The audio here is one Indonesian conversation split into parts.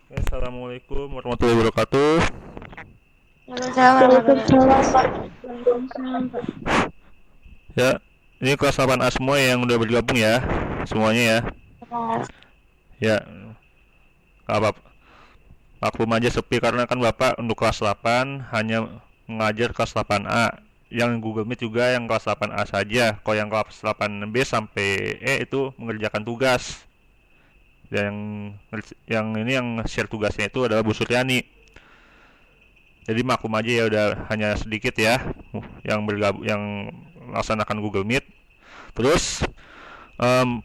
Assalamualaikum warahmatullahi wabarakatuh. Waalaikumsalam, Pak. Ya, ini kelas 8A semua yang udah bergabung ya, semuanya ya. Ya, nggak apa, maklum aja sepi karena kan Bapak untuk kelas 8 hanya mengajar kelas 8A. Yang Google Meet juga yang kelas 8A saja. Kalau yang kelas 8B sampai E itu mengerjakan tugas. Dan yang ini yang share tugasnya itu adalah Bu Suryani. Jadi maklum aja ya, udah hanya sedikit ya yang bergabung yang melaksanakan Google Meet. Terus em,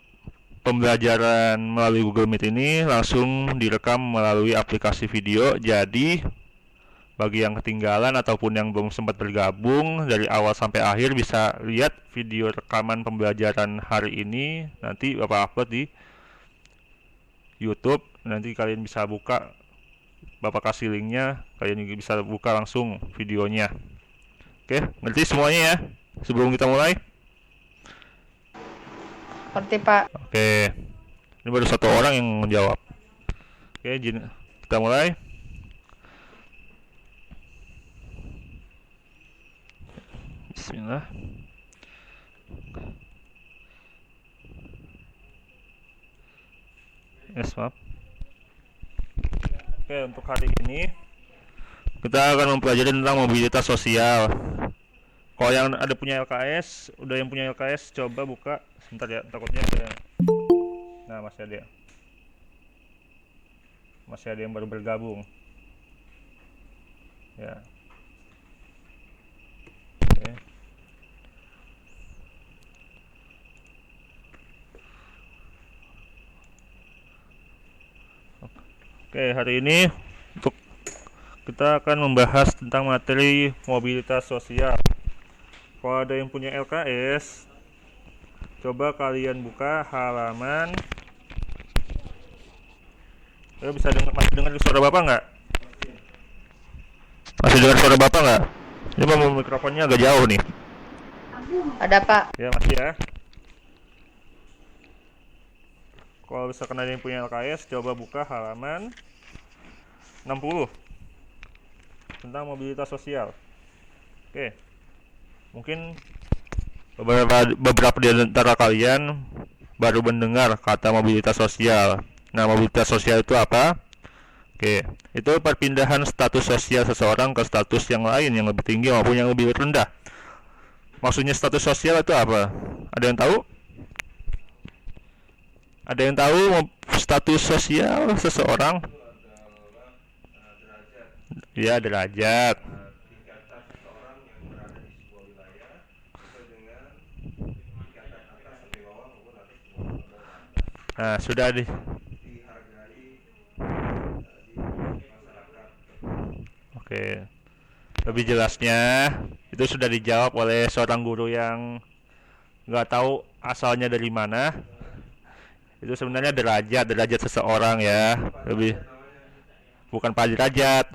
pembelajaran melalui Google Meet ini langsung direkam melalui aplikasi video. Jadi bagi yang ketinggalan ataupun yang belum sempat bergabung dari awal sampai akhir bisa lihat video rekaman pembelajaran hari ini. Nanti Bapak upload di YouTube. Nanti kalian bisa buka, Bapak kasih linknya, kalian juga bisa buka langsung videonya. Oke, ngerti semuanya ya sebelum kita mulai? Seperti Pak. Oke, ini baru satu orang yang menjawab. Oke, kita mulai. Bismillah. Yes, maaf. Oke, untuk hari ini kita akan mempelajari tentang mobilitas sosial. Kalau yang ada punya LKS, udah yang punya LKS coba buka. Sebentar ya, takutnya ada. Nah, masih ada yang baru bergabung. Ya. Oke. Oke, hari ini untuk kita akan membahas tentang materi mobilitas sosial. Kalau ada yang punya LKS, coba kalian buka halaman. Masih dengar suara Bapak nggak? Masih dengar suara Bapak nggak? Ini mau mikrofonnya agak jauh nih. Ada Pak. Ya, masih ya. Kalau misalkan ada yang punya LKS, coba buka halaman 60 tentang mobilitas sosial. Oke. Mungkin beberapa di antara kalian baru mendengar kata mobilitas sosial. Nah, mobilitas sosial itu apa? Oke, itu perpindahan status sosial seseorang ke status yang lain yang lebih tinggi maupun yang lebih rendah. Maksudnya status sosial itu apa? Ada yang tahu? Ada yang tahu status sosial seseorang? Ya, derajat. Nah, sudah di Oke. Lebih jelasnya itu sudah dijawab oleh seorang guru yang nggak tahu asalnya dari mana. Itu sebenarnya derajat seseorang ya. Lebih bukan Pak derajat.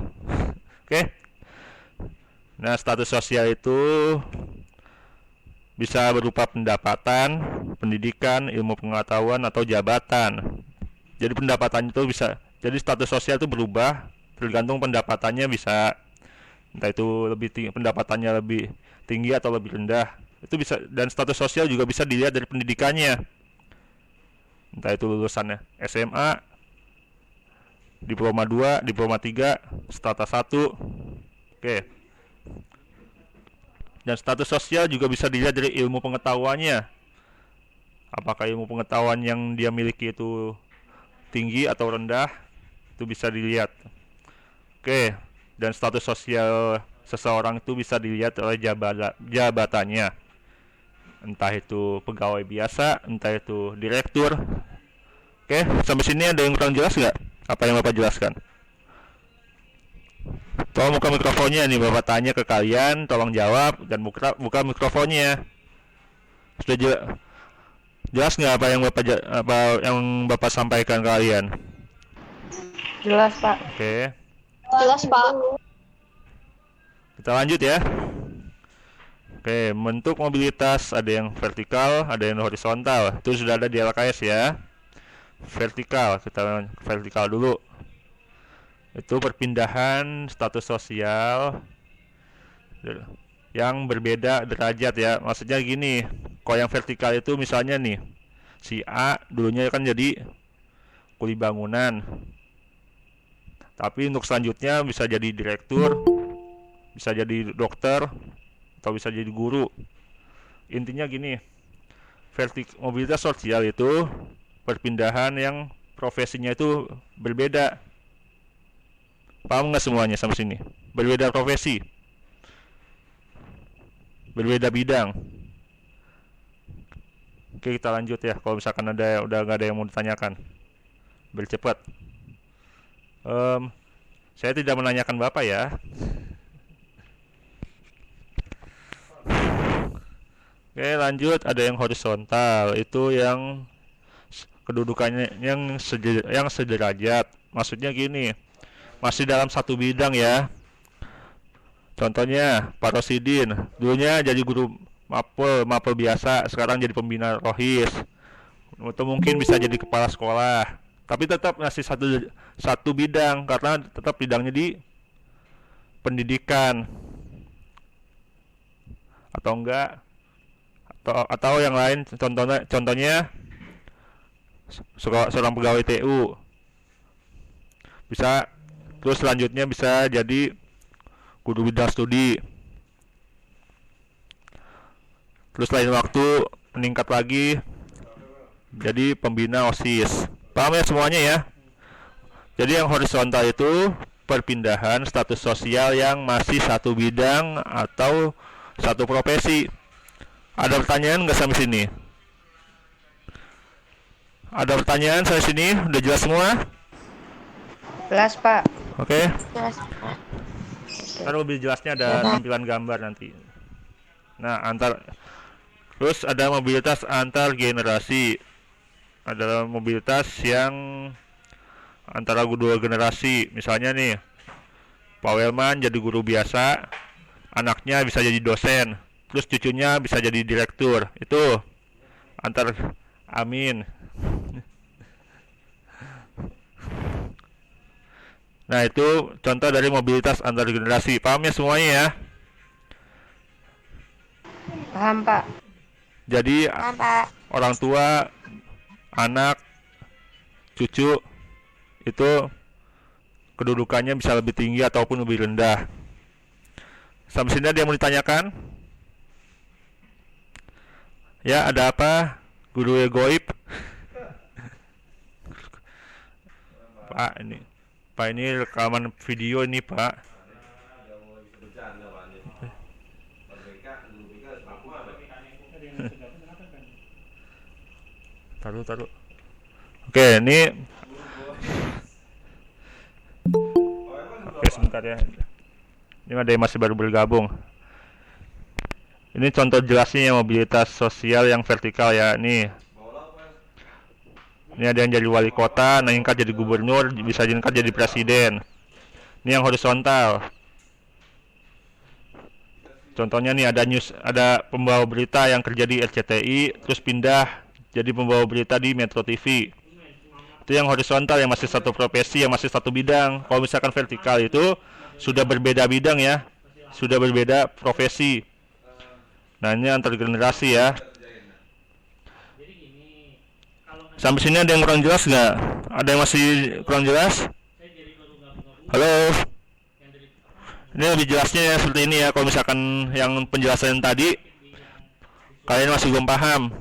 Oke. Nah, status sosial itu bisa berupa pendapatan, pendidikan, ilmu pengetahuan atau jabatan. Jadi pendapatan itu bisa, jadi status sosial itu berubah tergantung pendapatannya, bisa entah itu lebih tinggi, pendapatannya lebih tinggi atau lebih rendah. Itu bisa, dan status sosial juga bisa dilihat dari pendidikannya. Entah itu lulusannya SMA, diploma 2, diploma 3, strata 1. Oke. Dan status sosial juga bisa dilihat dari ilmu pengetahuannya. Apakah ilmu pengetahuan yang dia miliki itu tinggi atau rendah, itu bisa dilihat. Oke, dan status sosial seseorang itu bisa dilihat oleh jabatannya. Entah itu pegawai biasa, entah itu direktur. Oke, sampai sini ada yang kurang jelas nggak? Apa yang Bapak jelaskan? Tolong buka mikrofonnya nih, Bapak tanya ke kalian, tolong jawab dan buka mikrofonnya. Sudah jelas nggak apa yang Bapak sampaikan ke kalian? Jelas Pak. Oke. Jelas, Pak. Kita lanjut ya. Oke, bentuk mobilitas ada yang vertikal, ada yang horizontal. Itu sudah ada di LKS ya. Vertikal, kita vertikal dulu. Itu perpindahan status sosial yang berbeda derajat ya. Maksudnya gini, kalau yang vertikal itu misalnya nih, si A dulunya kan jadi kuli bangunan, tapi untuk selanjutnya bisa jadi direktur, bisa jadi dokter, atau bisa jadi guru. Intinya gini, mobilitas sosial itu perpindahan yang profesinya itu berbeda. Paham nggak semuanya sampai sini? Berbeda profesi, berbeda bidang. Oke, kita lanjut ya. Kalau misalkan udah nggak ada yang mau ditanyakan, bercepat. Saya tidak menanyakan Bapak ya. Oke, lanjut. Ada yang horizontal, itu yang kedudukannya yang sederajat. Maksudnya gini, masih dalam satu bidang ya. Contohnya Pak Rosidin, dulunya jadi guru mapel biasa, sekarang jadi pembina rohis. Atau mungkin bisa jadi kepala sekolah. Tapi tetap masih satu bidang karena tetap bidangnya di pendidikan. Atau enggak? Atau yang lain, contohnya seorang pegawai TU. Bisa terus selanjutnya bisa jadi guru bidang studi. Terus lain waktu meningkat lagi jadi pembina OSIS. Paham ya semuanya ya? Jadi yang horizontal itu perpindahan status sosial yang masih satu bidang atau satu profesi. Ada pertanyaan nggak sampai sini? Ada pertanyaan sampai sini? Udah jelas semua? Jelas, Pak. Oke. Jelas, Pak. Ntar lebih jelasnya ada tampilan gambar nanti. Nah, terus ada mobilitas antar generasi. Ada mobilitas yang antara dua generasi. Misalnya nih, Pak Welman jadi guru biasa, anaknya bisa jadi dosen, terus cucunya bisa jadi direktur. Itu antar amin. Nah, itu contoh dari mobilitas antar generasi. Paham ya semuanya ya? Paham, Pak. Jadi Paham, Pak. orang tua, anak, cucu itu kedudukannya bisa lebih tinggi ataupun lebih rendah. Sampai sini ada yang mau ditanyakan? Ya, ada apa? Guru goib? Pak, ini rekaman video ini, Pak. Taruh. Oke, ini. Oke, sebentar ya. Ini ada yang masih baru bergabung. Ini contoh jelasnya mobilitas sosial yang vertikal ya. Ini ada yang jadi wali kota, meningkat jadi gubernur, bisa meningkat jadi presiden. Ini yang horizontal. Contohnya nih ada pembawa berita yang kerja di RCTI, terus pindah jadi pembawa berita di Metro TV. Itu yang horizontal, yang masih satu profesi, yang masih satu bidang. Kalau misalkan vertikal itu sudah berbeda bidang ya, sudah berbeda profesi. Nah, ini antar generasi ya. Sampai sini ada yang kurang jelas nggak? Ada yang masih kurang jelas? Halo? Ini lebih jelasnya ya seperti ini ya. Kalau misalkan yang penjelasan tadi kalian masih belum paham,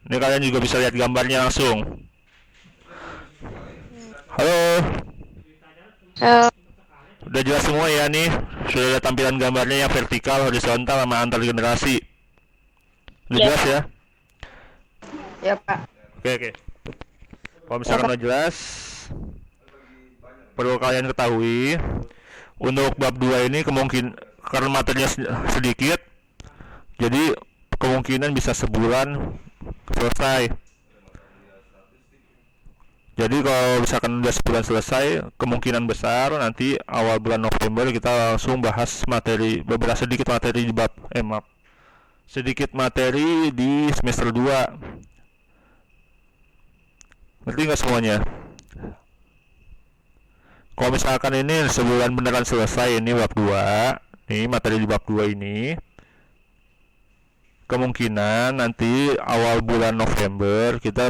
ini kalian juga bisa lihat gambarnya langsung. Halo? Udah jelas semua ya nih? Sudah ada tampilan gambarnya yang vertikal, horizontal, sama antar generasi. Udah jelas ya? Ya, Pak. Oke. Kalau misalkan udah jelas, perlu kalian ketahui untuk bab 2 ini karena materinya sedikit, jadi kemungkinan bisa sebulan selesai. Jadi kalau misalkan udah sebulan selesai, kemungkinan besar nanti awal bulan November kita langsung bahas sedikit materi di sedikit materi di semester 2. Ngerti nggak semuanya? Kalau misalkan ini sebulan beneran selesai ini bab 2, nih materi di bab 2 ini, kemungkinan nanti awal bulan November kita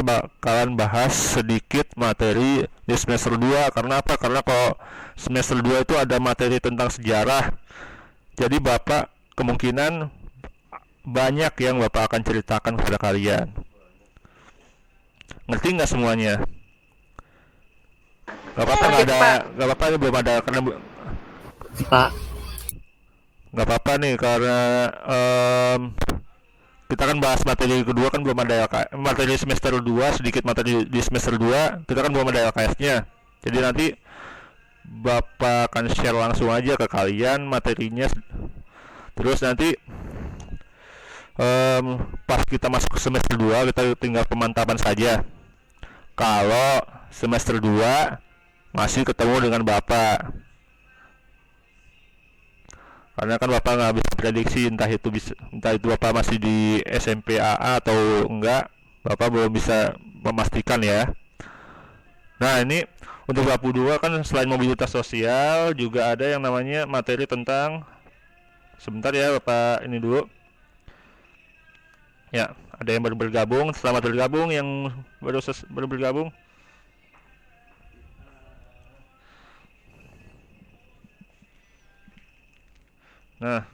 bakalan bahas sedikit materi di semester 2. Karena apa? Karena kalau semester 2 itu ada materi tentang sejarah. Jadi Bapak kemungkinan banyak yang Bapak akan ceritakan kepada kalian. Ngerti nggak semuanya? Gak apa-apa, nggak ada, gak apa-apa, ini belum ada karena Pak. nggak apa-apa nih karena kita kan bahas materi kedua kan belum ada materi semester 2, sedikit materi di semester 2 kita kan belum ada LKS-nya. Jadi nanti Bapak akan share langsung aja ke kalian materinya. Terus nanti pas kita masuk ke semester 2 kita tinggal pemantapan saja. Kalau semester 2 masih ketemu dengan Bapak, karena kan Bapak nggak bisa prediksi entah itu Bapak masih di SMP AA atau enggak, Bapak belum bisa memastikan ya. Nah ini untuk bab 2 kan selain mobilitas sosial juga ada yang namanya materi tentang, sebentar ya Bapak ini dulu ya, ada yang baru bergabung, selamat bergabung yang baru bergabung. Nah,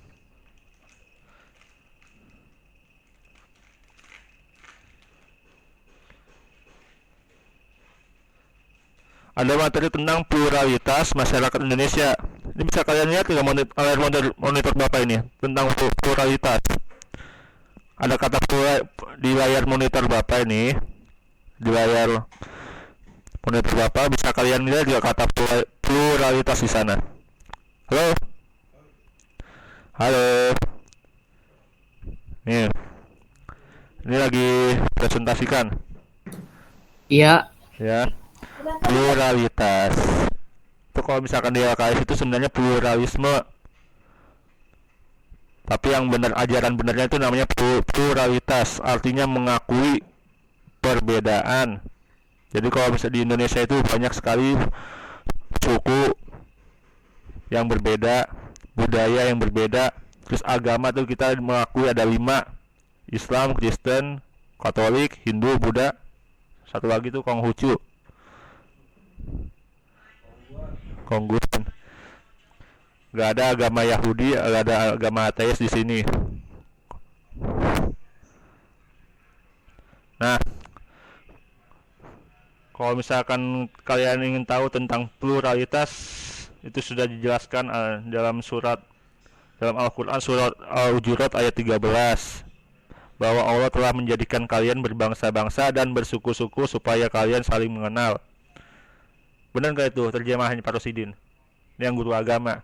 ada materi tentang pluralitas masyarakat Indonesia. Ini bisa kalian lihat di monitor Bapak ini tentang pluralitas. Ada kata di layar monitor Bapak ini, di layar monitor Bapak bisa kalian lihat juga kata pluralitas di sana. Halo, halo. Nih, ini lagi presentasikan. Iya. Ya, pluralitas. Itu kalau misalkan di LKS itu sebenarnya pluralisme. Tapi yang benar, ajaran benarnya itu namanya pluralitas, artinya mengakui perbedaan. Jadi kalau bisa di Indonesia itu banyak sekali suku yang berbeda, budaya yang berbeda, terus agama tuh kita mengakui ada 5: Islam, Kristen, Katolik, Hindu, Buddha, satu lagi tuh Konghucu, Kongguan. Gak ada agama Yahudi, gak ada agama ateis di sini. Nah, kalau misalkan kalian ingin tahu tentang pluralitas, itu sudah dijelaskan dalam Al-Quran surat Al-Hujurat ayat 13, bahwa Allah telah menjadikan kalian berbangsa-bangsa dan bersuku-suku supaya kalian saling mengenal. Benar gak itu terjemahannya Pak Rosidin? Yang guru agama.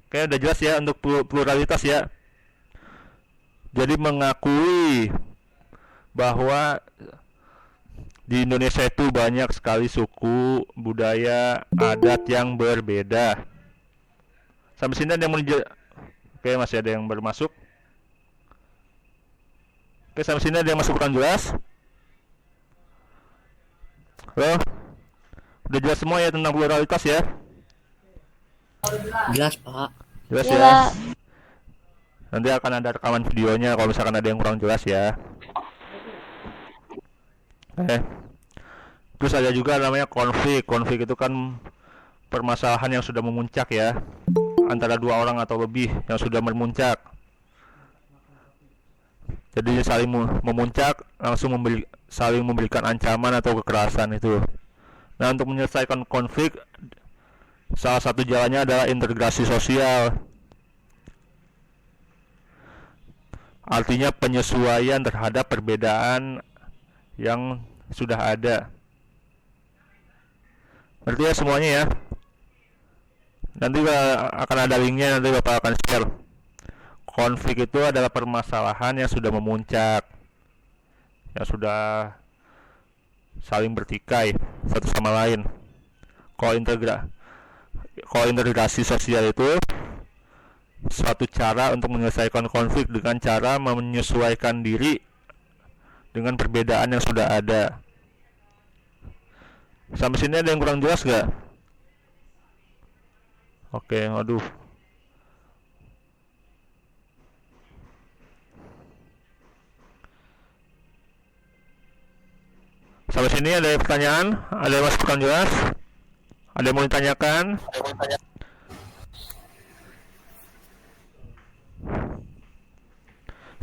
Oke, udah jelas ya untuk pluralitas ya. Jadi mengakui bahwa di Indonesia itu banyak sekali suku, budaya, adat yang berbeda. Sampai sini ada yang Oke, masih ada yang baru masuk. Oke, sampai sini ada yang masuk kurang jelas? Halo? Udah jelas semua ya tentang pluralitas ya? Jelas, Pak. Jelas ya? Nanti akan ada rekaman videonya kalau misalkan ada yang kurang jelas ya. Terus ada juga namanya konflik. Konflik itu kan permasalahan yang sudah memuncak ya, antara 2 orang atau lebih yang sudah memuncak. Jadi saling memuncak, langsung saling memberikan ancaman atau kekerasan itu. Nah, untuk menyelesaikan konflik, salah satu jalannya adalah integrasi sosial. Artinya penyesuaian terhadap perbedaan yang sudah ada. Ngerti ya semuanya ya? Nanti akan ada linknya, nanti Bapak akan share. Konflik itu adalah permasalahan yang sudah memuncak, yang sudah saling bertikai satu sama lain. Kalau integrasi sosial itu suatu cara untuk menyelesaikan konflik dengan cara menyesuaikan diri dengan perbedaan yang sudah ada. Sampai sini ada yang kurang jelas gak? Oke, aduh. Sampai sini ada pertanyaan? Ada yang masih kurang jelas? Ada yang mau ditanyakan?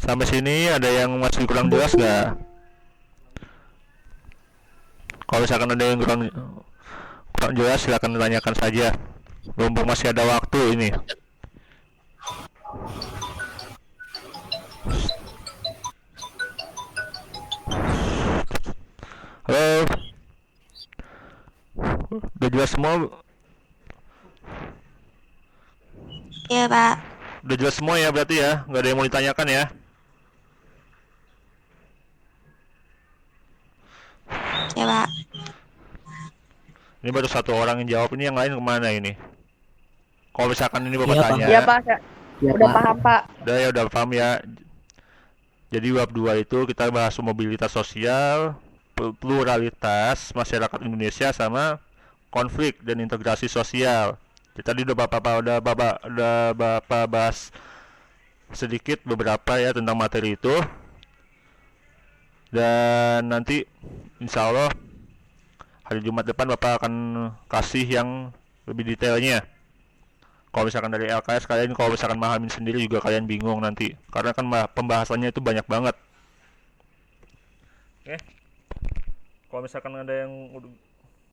Sampai sini ada yang masih kurang jelas gak? Kalau misalkan ada yang kurang jelas, silakan ditanyakan saja. Mumpung masih ada waktu ini. Halo. Udah jelas semua? Iya, Pak. Udah jelas semua ya berarti ya? Nggak ada yang mau ditanyakan ya? Iya, Pak. Ini baru satu orang yang jawab, ini yang lain kemana ini? Kalau misalkan ini Bapak Iya, Pak. tanya, Iya, Pak. Iya, Udah Pak. paham, Pak. udah paham ya. Jadi bab 2 itu kita bahas mobilitas sosial, pluralitas masyarakat Indonesia sama konflik dan integrasi sosial. Jadi tadi udah Bapak bahas sedikit beberapa ya tentang materi itu. Dan nanti insya Allah hari Jumat depan Bapak akan kasih yang lebih detailnya. Kalau misalkan dari LKS kalian kalau misalkan mahamin sendiri juga kalian bingung nanti, karena kan pembahasannya itu banyak banget. Oke. Kalau misalkan ada yang